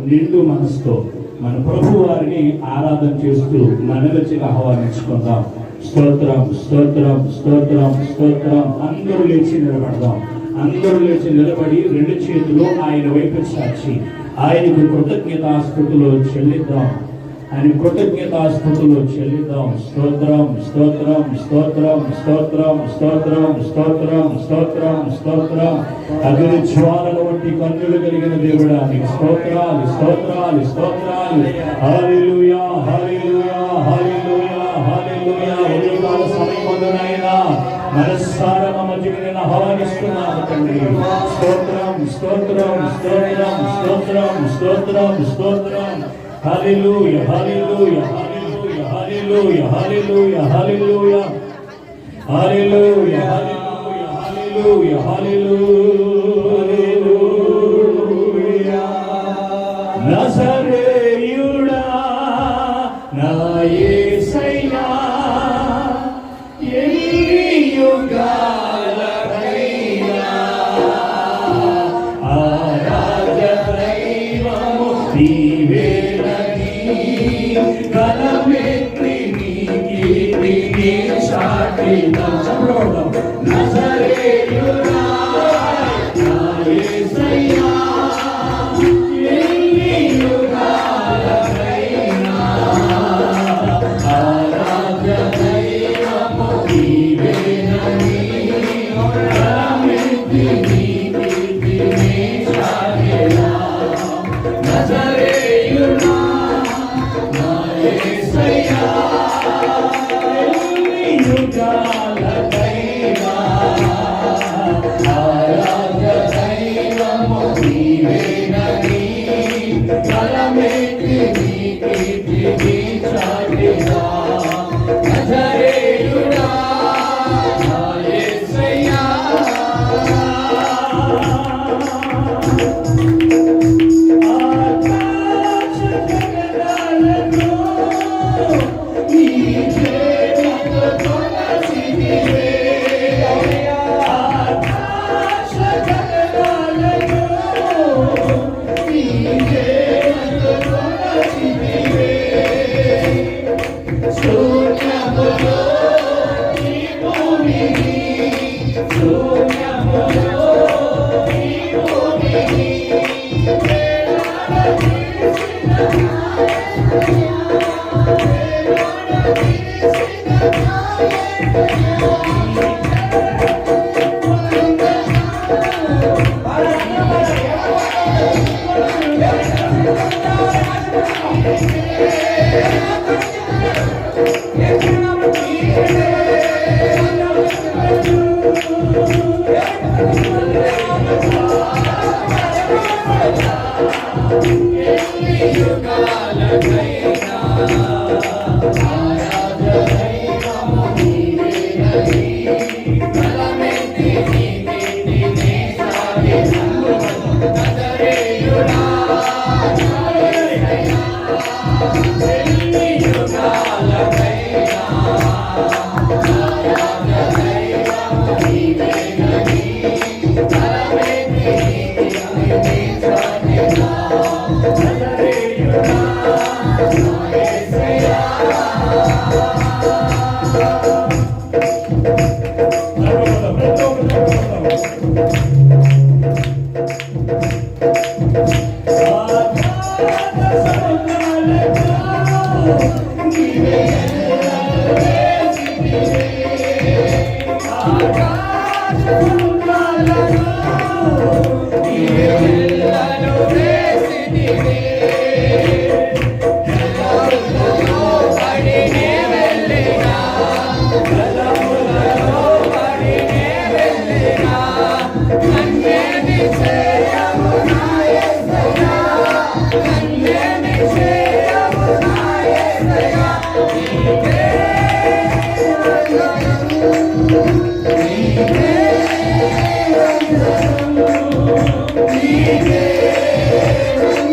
నిండు మనసుతో మన ప్రభు వారిని ఆరాధన చేస్తూ మనవచ్చిగా ఆహ్వానించుకుందాం. స్తోత్రం స్తోత్రం స్తోత్రం స్తోత్రం. అందరూ లేచి నిలబడదాం. అందరూ లేచి నిలబడి రెండు చేతులు ఆయన వైపు సాక్షి ఆయనకు కృతజ్ఞతాస్తుతులు చెల్లిద్దాం. ఆయన కృతజ్ఞతాస్తుతులు చెల్లిద్దాం. స్తోత్రం స్తోత్రం స్తోత్రం స్తోత్రం స్తోత్రం స్తోత్రం స్తోత్రం స్తోత్రం. అగ్ని జ్వాలల వంటి కన్నులు కలిగిన దేవుడా నీకు స్తోత్రాలు స్తోత్రాలు స్తోత్రాలు. హల్లెలూయా హల్లెలూయా హల్లెలూయా హల్లెలూయా. ఉదయకాల సమయమందునైనా మనస్సారా మా మధ్యకి నేను ఆహ్వానిస్తున్నాను తండ్రి. స్తోత్రం స్తోత్రం స్తోత్రం స్తోత్రం స్తోత్రం స్తోత్రం. హల్లెలూయా హల్లెలూయా హల్లెలూయా హల్లెలూయా హల్లెలూయా హల్లెలూయా హల్లెలూయా హల్లెలూయా హల్లెలూయా. నజరేయుడా నా యేసయ్యా ఎన్ని యుగాలకైనా ఆరాధ్య దైవము నీవే. నజరేయుడా నా యేసయ్యా ఎన్ని యుగాలకైనా ఆరాధ్య దైవము నీవేనని కలమెత్తి నీ కీర్తిని చాటెదా. నజరేయుడా నా యేసయ్యా ఎన్ని యుగాలకైనా ఆరాధ్య దైవము నీవేనని కలమెత్తి నీ కీర్తిని చాటెదా. నజరేయుడా నా యేసయ్యా.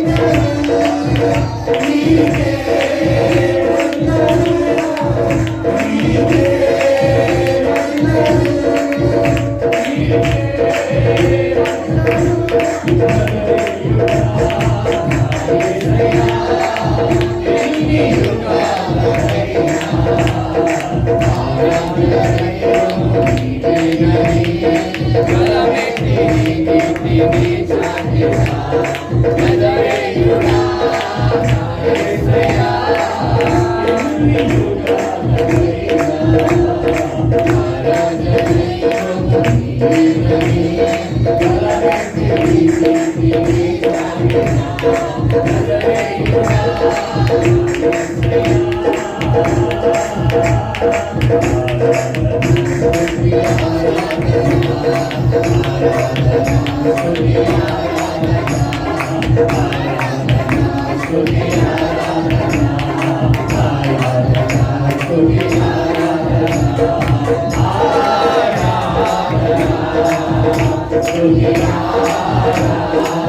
Yeah. Hallelujah.